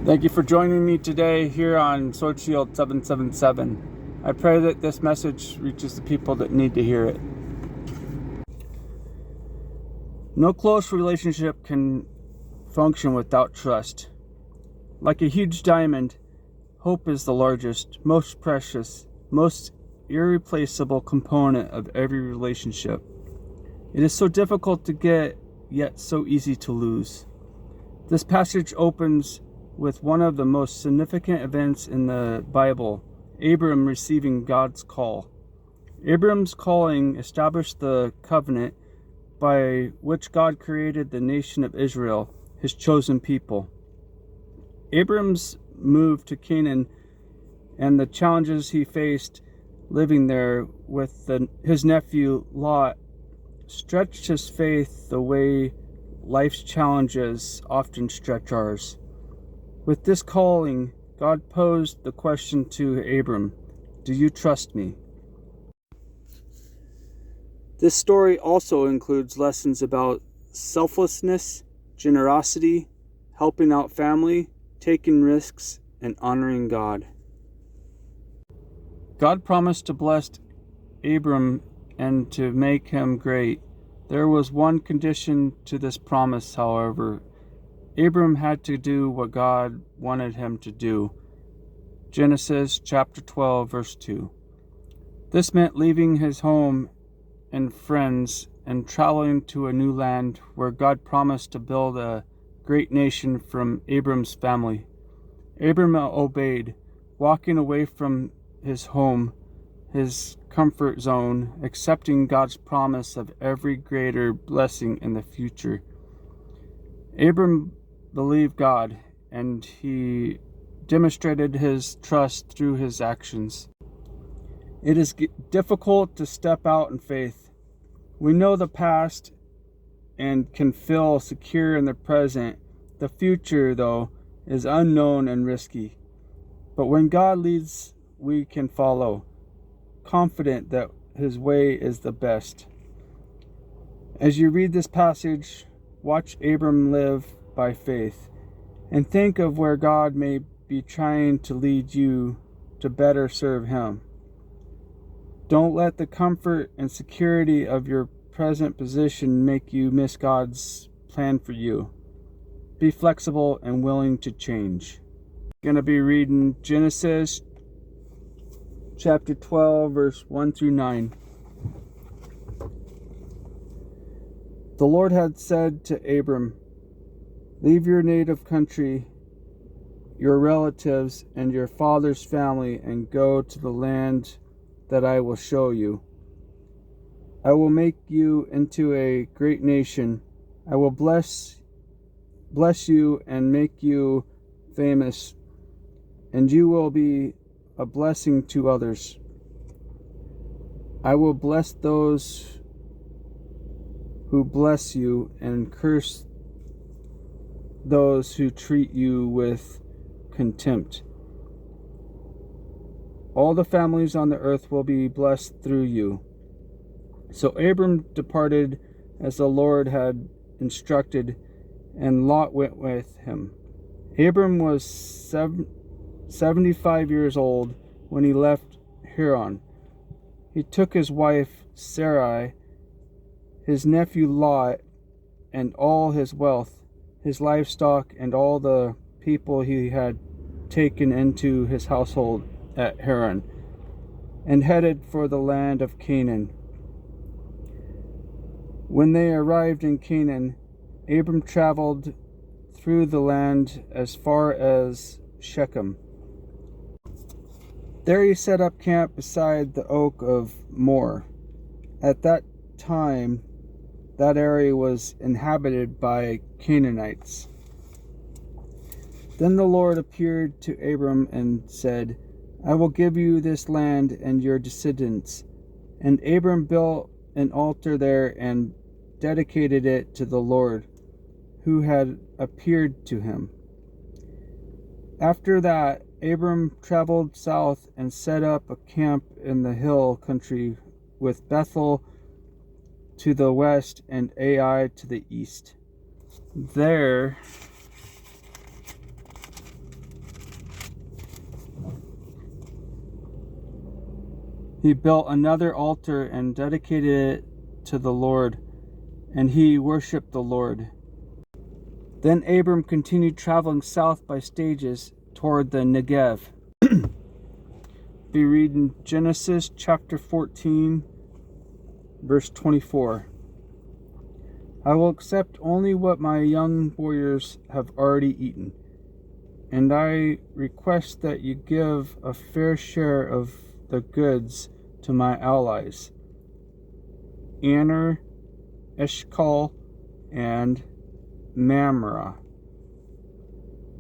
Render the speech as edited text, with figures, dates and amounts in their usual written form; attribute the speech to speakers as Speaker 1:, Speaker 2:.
Speaker 1: Thank you for joining me today here on Sword Shield 777. I pray that this message reaches the people that need to hear it. No close relationship can function without trust. Like a huge diamond, hope is the largest, most precious, most irreplaceable component of every relationship. It is so difficult to get, yet so easy to lose. This passage opens with one of the most significant events in the Bible, Abram receiving God's call. Abram's calling established the covenant by which God created the nation of Israel, his chosen people. Abram's move to Canaan and the challenges he faced living there with his nephew Lot stretched his faith the way life's challenges often stretch ours. With this calling, God posed the question to Abram, "Do you trust me?" This story also includes lessons about selflessness, generosity, helping out family, taking risks, and honoring God. God promised to bless Abram and to make him great. There was one condition to this promise, however. Abram had to do what God wanted him to do. Genesis chapter 12, verse 2. This meant leaving his home and friends and traveling to a new land where God promised to build a great nation from Abram's family. Abram obeyed, walking away from his home, his comfort zone, accepting God's promise of every greater blessing in the future. Abram believed God, and he demonstrated his trust through his actions. It is difficult to step out in faith. We know the past and can feel secure in the present. The future, though, is unknown and risky. But when God leads, we can follow, confident that his way is the best. As you read this passage, watch Abram live by faith, and think of where God may be trying to lead you to better serve him. Don't let the comfort and security of your present position make you miss God's plan for you. Be flexible and willing to change. I'm going to be reading Genesis chapter 12, verse 1 through 9. The Lord had said to Abram, "Leave your native country, your relatives, and your father's family, and go to the land that I will show you. I will make you into a great nation. I will bless you and make you famous, and you will be a blessing to others. I will bless those who bless you and curse those who treat you with contempt. All the families on the earth will be blessed through you." So Abram departed as the Lord had instructed, and Lot went with him. Abram was 75 years old when he left Haran. He took his wife Sarai, his nephew Lot, and all his wealth, his livestock, and all the people he had taken into his household at Haran, and headed for the land of Canaan. When they arrived in Canaan, Abram traveled through the land as far as Shechem. There he set up camp beside the oak of Moreh. At that time, that area was inhabited by Canaanites. Then the Lord appeared to Abram and said, "I will give you this land and your descendants." And Abram built an altar there and dedicated it to the Lord, who had appeared to him. After that, Abram traveled south and set up a camp in the hill country with Bethel to the west and Ai to the east. There He built another altar and dedicated it to the Lord, and he worshipped the Lord. Then Abram continued traveling south by stages toward the Negev. Be reading Genesis chapter 14, verse 24. I will accept only what my young warriors have already eaten, and I request that you give a fair share of the goods to my allies, Aner, Eshcol, and Mamre.